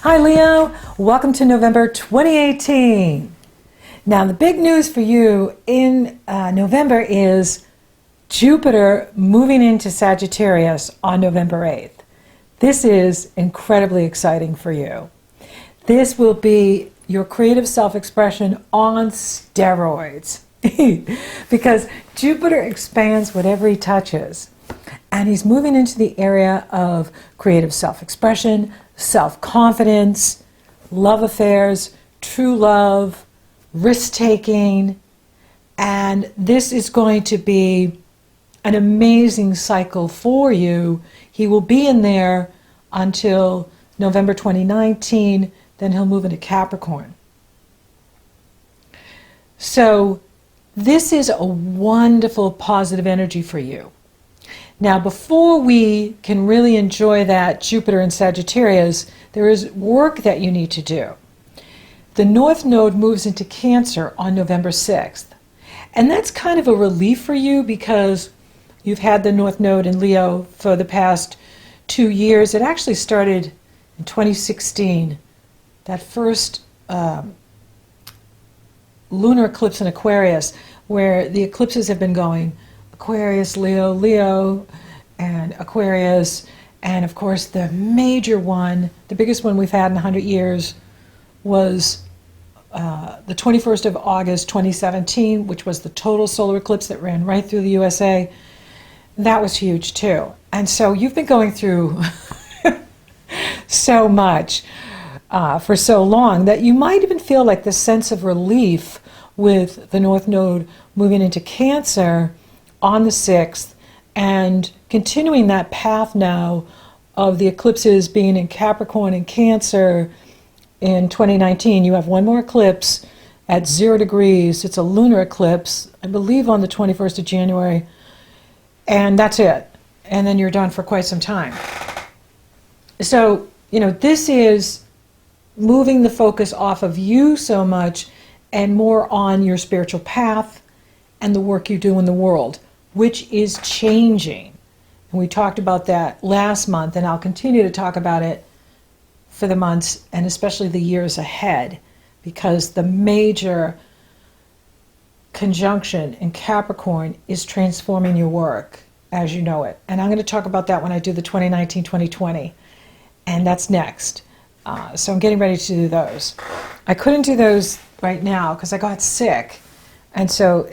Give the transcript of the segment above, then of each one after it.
Hi Leo, welcome to November 2018. Now the big news for you in November is Jupiter moving into Sagittarius on November 8th. This is incredibly exciting for you. This will be your creative self-expression on steroids because Jupiter expands whatever he touches. And he's moving into the area of creative self-expression, self-confidence, love affairs, true love, risk-taking, and this is going to be an amazing cycle for you. He will be in there until November 2019, then he'll move into Capricorn. So this is a wonderful positive energy for you. Now, before we can really enjoy that Jupiter in Sagittarius, there is work that you need to do. The North Node moves into Cancer on November 6th. And that's kind of a relief for you because you've had the North Node in Leo for the past 2 years. It actually started in 2016, that first lunar eclipse in Aquarius, where the eclipses have been going Aquarius, Leo, Leo, and Aquarius, and of course the major one, the biggest one we've had in 100 years, was the 21st of August 2017, which was the total solar eclipse that ran right through the USA. That was huge too. And so you've been going through so much for so long that you might even feel like this sense of relief with the North Node moving into Cancer on the 6th and continuing that path now of the eclipses being in Capricorn and Cancer in 2019. You have one more eclipse at 0 degrees. It's a lunar eclipse, I believe on the 21st of January, and that's it. And then you're done for quite some time. So, this is moving the focus off of you so much and more on your spiritual path and the work you do in the world, which is changing. And we talked about that last month, and I'll continue to talk about it for the months and especially the years ahead, because the major conjunction in Capricorn is transforming your work as you know it. And I'm going to talk about that when I do the 2019-2020, and that's next. So I'm getting ready to do those. I couldn't do those right now because I got sick, and so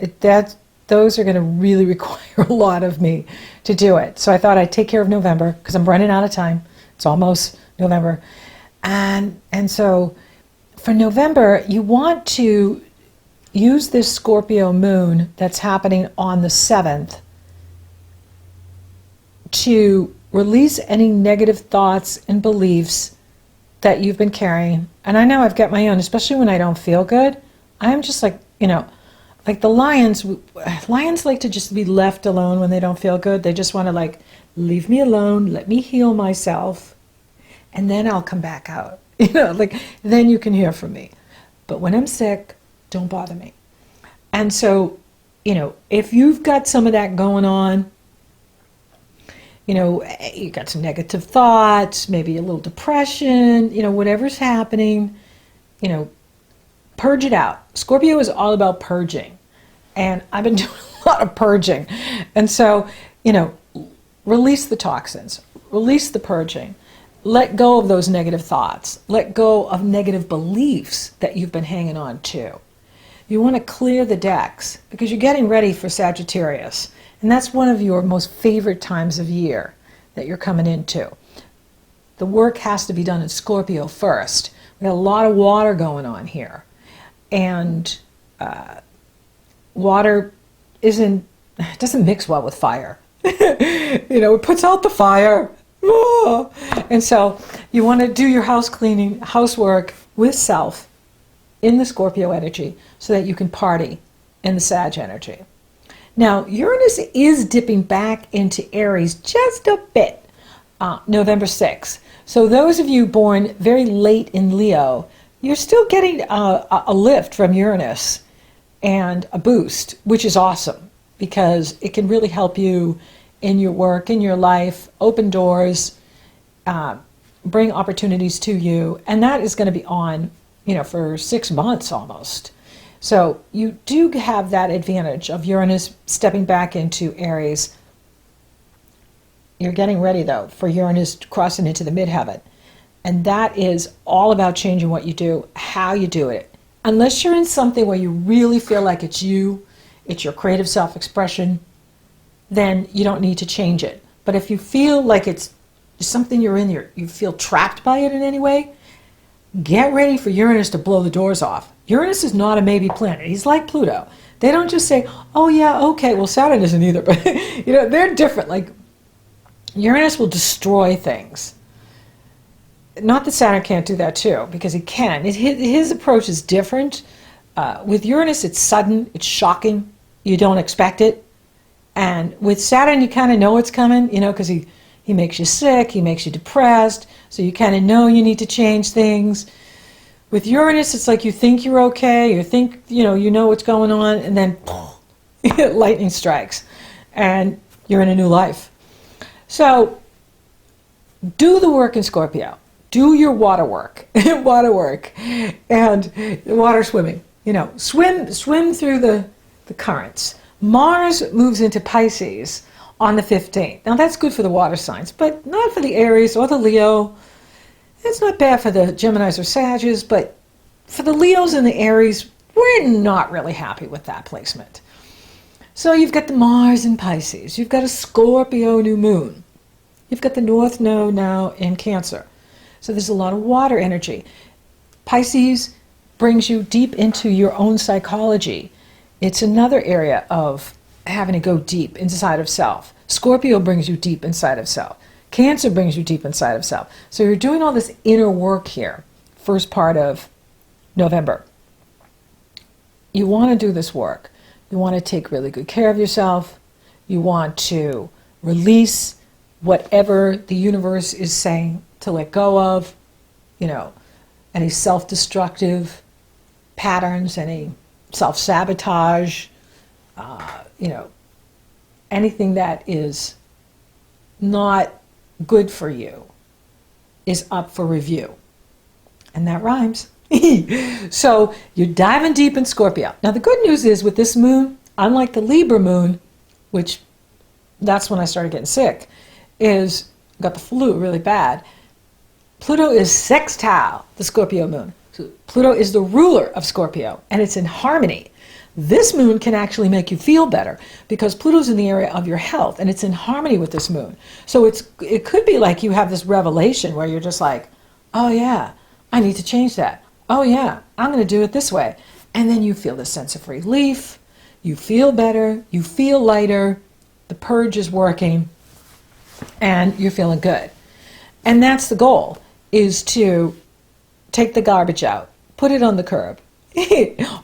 those are going to really require a lot of me to do it. So I thought I'd take care of November because I'm running out of time. It's almost November. And so for November, you want to use this Scorpio moon that's happening on the 7th to release any negative thoughts and beliefs that you've been carrying. And I know I've got my own, especially when I don't feel good. I'm just like, like the lions like to just be left alone when they don't feel good. They just want to leave me alone, let me heal myself, and then I'll come back out. Then you can hear from me. But when I'm sick, don't bother me. And so, if you've got some of that going on, you got some negative thoughts, maybe a little depression, whatever's happening, purge it out. Scorpio is all about purging. And I've been doing a lot of purging. And so, release the toxins, release the purging, let go of those negative thoughts, let go of negative beliefs that you've been hanging on to. You want to clear the decks because you're getting ready for Sagittarius. And that's one of your most favorite times of year that you're coming into. The work has to be done in Scorpio first. We got a lot of water going on here. And water doesn't mix well with fire. It puts out the fire. Oh. And so you want to do your house cleaning, housework with self in the Scorpio energy so that you can party in the Sag energy. Now, Uranus is dipping back into Aries just a bit, November 6th. So those of you born very late in Leo, you're still getting a lift from Uranus and a boost, which is awesome because it can really help you in your work, in your life, open doors, bring opportunities to you, and that is going to be on, for 6 months almost. So you do have that advantage of Uranus stepping back into Aries. You're getting ready, though, for Uranus crossing into the midheaven. And that is all about changing what you do, how you do it. Unless you're in something where you really feel like it's you, it's your creative self-expression, then you don't need to change it. But if you feel like it's something you're in, you feel trapped by it in any way, get ready for Uranus to blow the doors off. Uranus is not a maybe planet. He's like Pluto. They don't just say, oh yeah, okay, well Saturn isn't either, but they're different. Like Uranus will destroy things. Not that Saturn can't do that too, because he can. His approach is different. With Uranus, it's sudden, it's shocking. You don't expect it. And with Saturn, you kind of know it's coming, because he makes you sick, he makes you depressed, so you kind of know you need to change things. With Uranus, it's like you think you're okay, you think, you know what's going on, and then lightning strikes, and you're in a new life. So do the work in Scorpio. Do your water work, and water swimming. Swim through the currents. Mars moves into Pisces on the 15th. Now that's good for the water signs, but not for the Aries or the Leo. It's not bad for the Geminis or Sagittarius, but for the Leos and the Aries, we're not really happy with that placement. So you've got the Mars in Pisces. You've got a Scorpio new moon. You've got the North Node now in Cancer. So there's a lot of water energy. Pisces brings you deep into your own psychology. It's another area of having to go deep inside of self. Scorpio brings you deep inside of self. Cancer brings you deep inside of self. So you're doing all this inner work here, first part of November. You want to do this work. You want to take really good care of yourself. You want to release whatever the universe is saying to let go of, any self-destructive patterns, any self-sabotage, anything that is not good for you is up for review. And that rhymes. So you're diving deep in Scorpio. Now the good news is with this moon, unlike the Libra moon, which that's when I started getting sick, got the flu really bad. Pluto is sextile the Scorpio moon. So Pluto is the ruler of Scorpio, and it's in harmony. This moon can actually make you feel better because Pluto's in the area of your health, and it's in harmony with this moon. So it could be like you have this revelation where you're just like, oh yeah, I need to change that. Oh yeah, I'm going to do it this way. And then you feel this sense of relief. You feel better. You feel lighter. The purge is working, and you're feeling good. And that's the goal, is to take the garbage out, put it on the curb,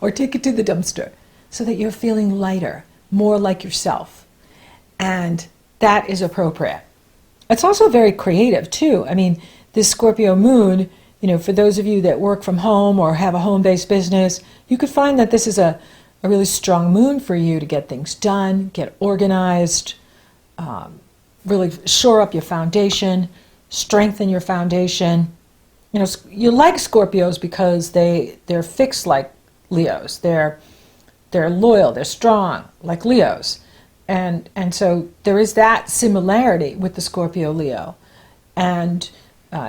or take it to the dumpster so that you're feeling lighter, more like yourself. And that is appropriate. It's also very creative, too. I mean, this Scorpio moon, for those of you that work from home or have a home-based business, you could find that this is a really strong moon for you to get things done, get organized, really shore up your foundation, strengthen your foundation. You like Scorpios because they're fixed like Leos. They're loyal, they're strong like Leos. And so there is that similarity with the Scorpio Leo. And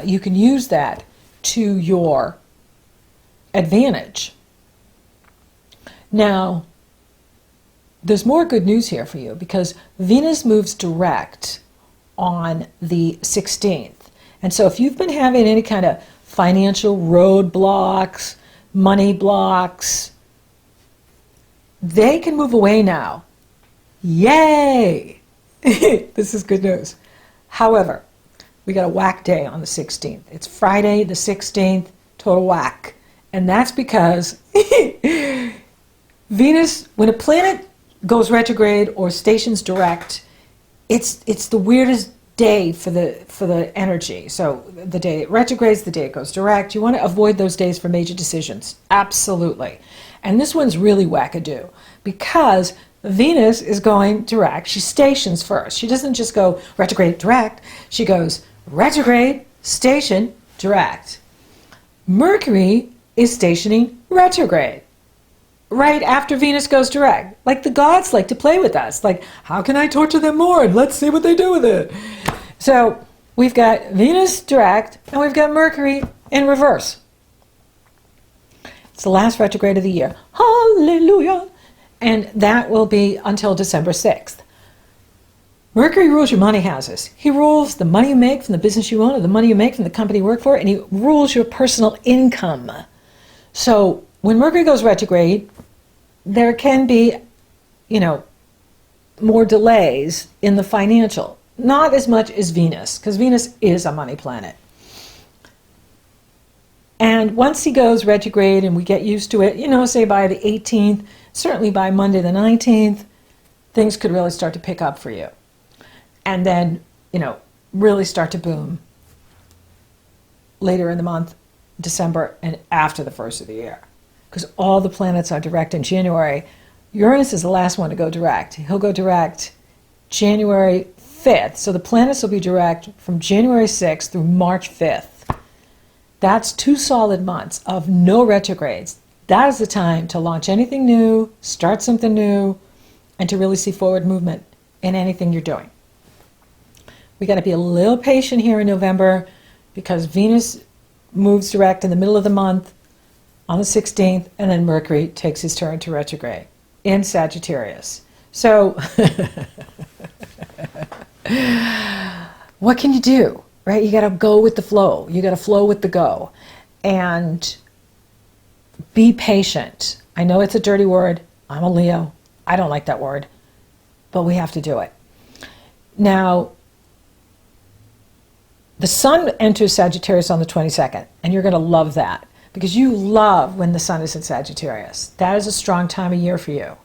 you can use that to your advantage. Now, there's more good news here for you because Venus moves direct on the 16th. And so if you've been having any kind of financial roadblocks, money blocks, they can move away now. Yay! This is good news. However, we got a whack day on the 16th. It's Friday the 16th, total whack. And that's because Venus, when a planet goes retrograde or stations direct, it's the weirdest day for the energy. So the day it retrogrades, the day it goes direct. You want to avoid those days for major decisions. Absolutely. And this one's really wackadoo because Venus is going direct. She stations first. She doesn't just go retrograde direct. She goes retrograde, station direct. Mercury is stationing retrograde right after Venus goes direct. Like the gods like to play with us. Like, how can I torture them more? And let's see what they do with it. So we've got Venus direct and we've got Mercury in reverse. It's the last retrograde of the year. Hallelujah. And that will be until December 6th. Mercury rules your money houses. He rules the money you make from the business you own or the money you make from the company you work for, and he rules your personal income. So when Mercury goes retrograde, there can be, more delays in the financial. Not as much as Venus, because Venus is a money planet. And once he goes retrograde and we get used to it, say by the 18th, certainly by Monday the 19th, things could really start to pick up for you. And then, really start to boom later in the month, December, and after the first of the year. Because all the planets are direct in January. Uranus is the last one to go direct. He'll go direct January 5th. So the planets will be direct from January 6th through March 5th. That's 2 solid months of no retrogrades. That is the time to launch anything new, start something new, and to really see forward movement in anything you're doing. We got to be a little patient here in November because Venus moves direct in the middle of the month on the 16th, and then Mercury takes his turn to retrograde in Sagittarius. So what can you do, right? You got to go with the flow. You got to flow with the go. And be patient. I know it's a dirty word. I'm a Leo. I don't like that word. But we have to do it. Now, the sun enters Sagittarius on the 22nd, and you're going to love that because you love when the sun is in Sagittarius. That is a strong time of year for you.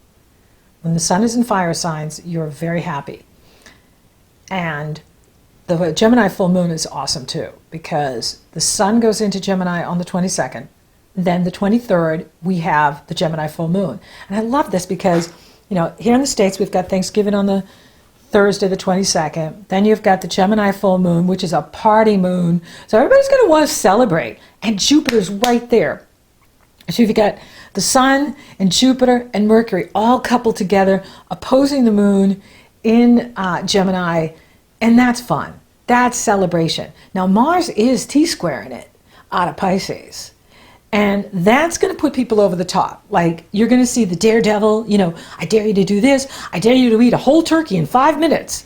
When the sun is in fire signs, you're very happy. And the Gemini full moon is awesome too because the sun goes into Gemini on the 22nd. Then the 23rd, we have the Gemini full moon. And I love this because, here in the States, we've got Thanksgiving on the Thursday, the 22nd. Then you've got the Gemini full moon, which is a party moon. So everybody's going to want to celebrate. And Jupiter's right there. So you've got the sun and Jupiter and Mercury all coupled together, opposing the moon in Gemini. And that's fun. That's celebration. Now, Mars is T-squaring it out of Pisces. And that's going to put people over the top. Like, you're going to see the daredevil, I dare you to do this. I dare you to eat a whole turkey in 5 minutes.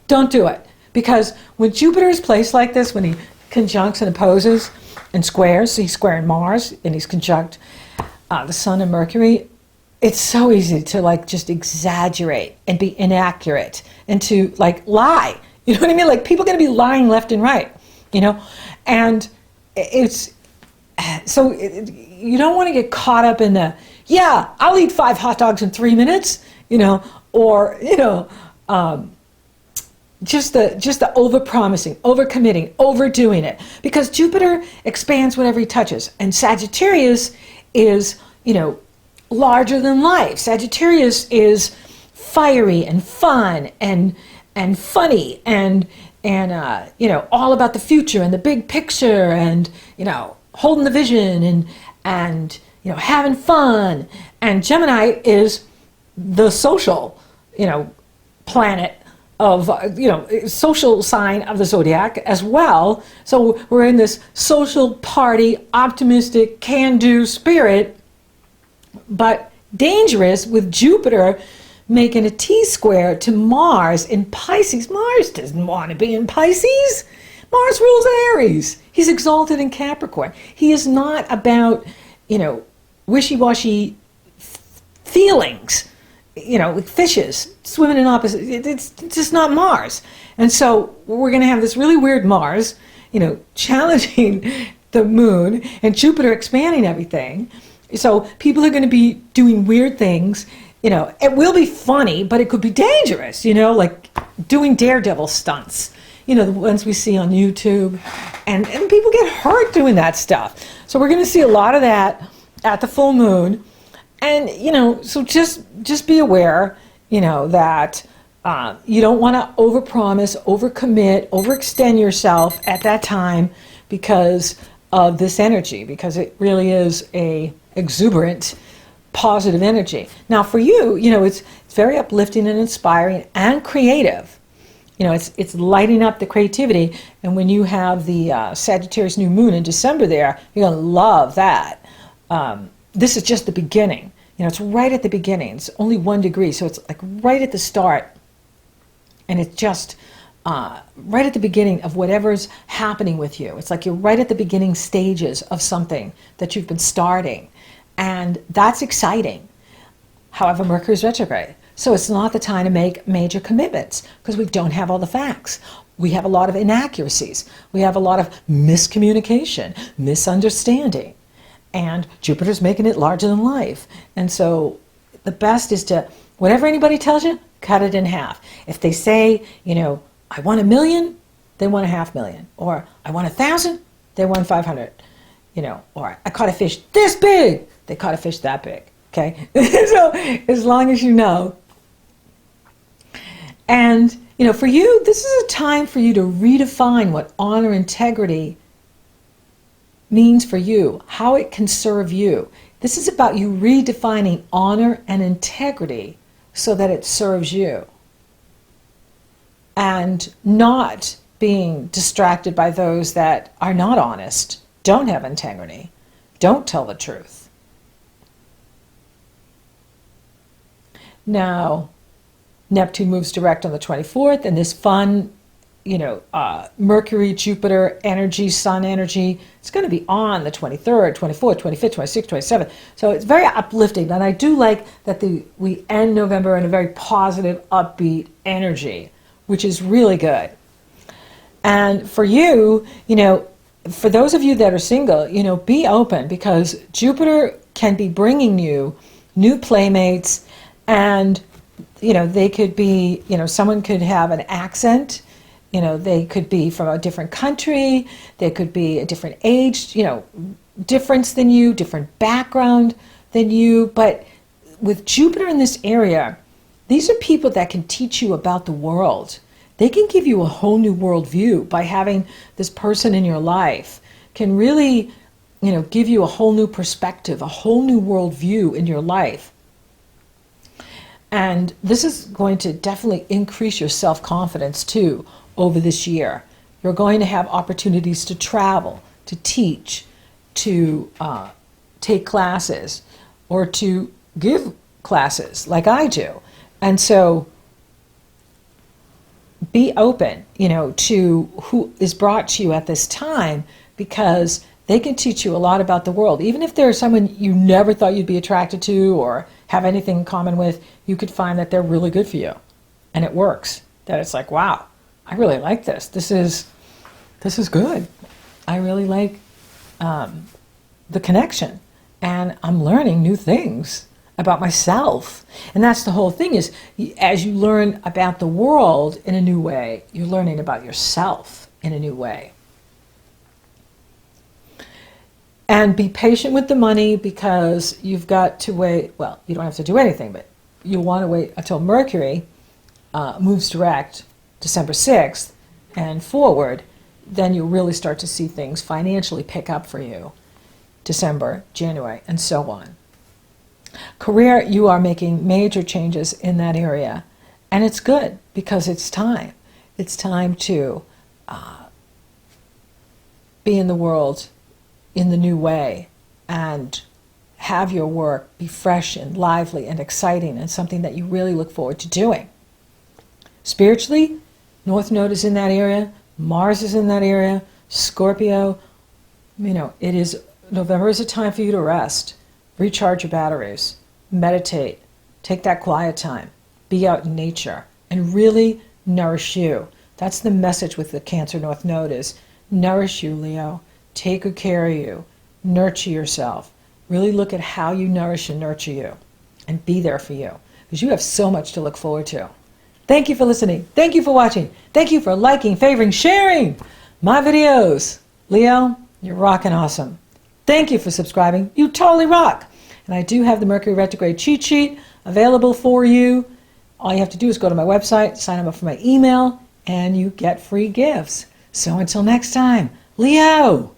Don't do it. Because when Jupiter is placed like this, when he conjuncts and opposes and squares, so he's squaring Mars and he's conjunct the Sun and Mercury, it's so easy to just exaggerate and be inaccurate and to lie. You know what I mean? Like, people are going to be lying left and right, and it's, so you don't want to get caught up in the, I'll eat 5 hot dogs in 3 minutes, or, just the over-promising, over-committing, overdoing it. Because Jupiter expands whatever he touches. And Sagittarius is, larger than life. Sagittarius is fiery and fun and funny and all about the future and the big picture and, holding the vision and having fun. And Gemini is the social, planet of, social sign of the zodiac as well. So we're in this social party, optimistic, can-do spirit, but dangerous with Jupiter making a T-square to Mars in Pisces. Mars doesn't want to be in Pisces. Mars rules Aries. He's exalted in Capricorn. He is not about, wishy-washy feelings, with fishes swimming in opposite. It's just not Mars. And so we're going to have this really weird Mars, challenging the moon and Jupiter expanding everything. So people are going to be doing weird things. It will be funny, but it could be dangerous, like doing daredevil stunts. The ones we see on YouTube, and people get hurt doing that stuff. So we're going to see a lot of that at the full moon, and so just be aware, that You don't want to overpromise, overcommit, overextend yourself at that time because of this energy, because it really is a exuberant, positive energy. Now for you, it's very uplifting and inspiring and creative. It's lighting up the creativity. And when you have the Sagittarius new moon in December there, you're going to love that. This is just the beginning. It's right at the beginning. It's only 1 degree, so it's like right at the start. And it's just right at the beginning of whatever's happening with you. It's like you're right at the beginning stages of something that you've been starting. And that's exciting. However, Mercury's retrograde. So it's not the time to make major commitments because we don't have all the facts. We have a lot of inaccuracies. We have a lot of miscommunication, misunderstanding. And Jupiter's making it larger than life. And so the best is to, whatever anybody tells you, cut it in half. If they say, I want 1 million, they want 500,000. Or I want 1,000, they want 500. Or I caught a fish this big, they caught a fish that big. Okay? So as long as you know. And, for you, this is a time for you to redefine what honor, integrity means for you, how it can serve you. This is about you redefining honor and integrity so that it serves you. And not being distracted by those that are not honest, don't have integrity, don't tell the truth. Now, Neptune moves direct on the 24th, and this fun, Mercury, Jupiter energy, Sun energy, it's going to be on the 23rd, 24th, 25th, 26th, 27th. So it's very uplifting, and I do like that we end November in a very positive, upbeat energy, which is really good. And for you, for those of you that are single, be open because Jupiter can be bringing you new playmates, and they could be, someone could have an accent, they could be from a different country, they could be a different age, difference than you, different background than you. But with Jupiter in this area, these are people that can teach you about the world. They can give you a whole new worldview by having this person in your life, can really, give you a whole new perspective, a whole new worldview in your life. And this is going to definitely increase your self-confidence too over this year. You're going to have opportunities to travel, to teach, to take classes, or to give classes like I do. And so be open, to who is brought to you at this time, because they can teach you a lot about the world. Even if there's someone you never thought you'd be attracted to or have anything in common with, you could find that they're really good for you. And it works. That it's like, wow, I really like this. This is good. I really like the connection. And I'm learning new things about myself. And that's the whole thing, is as you learn about the world in a new way, you're learning about yourself in a new way. And be patient with the money, because you've got to wait. Well, you don't have to do anything, but you'll want to wait until Mercury moves direct December 6th and forward. Then you'll really start to see things financially pick up for you. December, January, and so on. Career, you are making major changes in that area. And it's good, because it's time. It's time to be in the world in the new way and have your work be fresh and lively and exciting and something that you really look forward to doing. Spiritually, North Node is in that area, Mars is in that area, Scorpio, November is a time for you to rest, recharge your batteries, meditate, take that quiet time, be out in nature, and really nourish you. That's the message with the Cancer North Node, is nourish you, Leo. Take good care of you. Nurture yourself. Really look at how you nourish and nurture you, and be there for you, because you have so much to look forward to. Thank you for listening. Thank you for watching. Thank you for liking, favoring, sharing my videos. Leo, you're rocking awesome. Thank you for subscribing. You totally rock. And I do have the Mercury retrograde cheat sheet available for you. all you have to do is go to my website, sign up for my email, and you get free gifts. So until next time, Leo!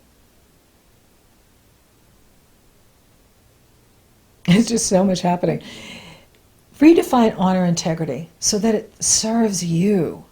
It's just so much happening. Redefine honor integrity so that it serves you.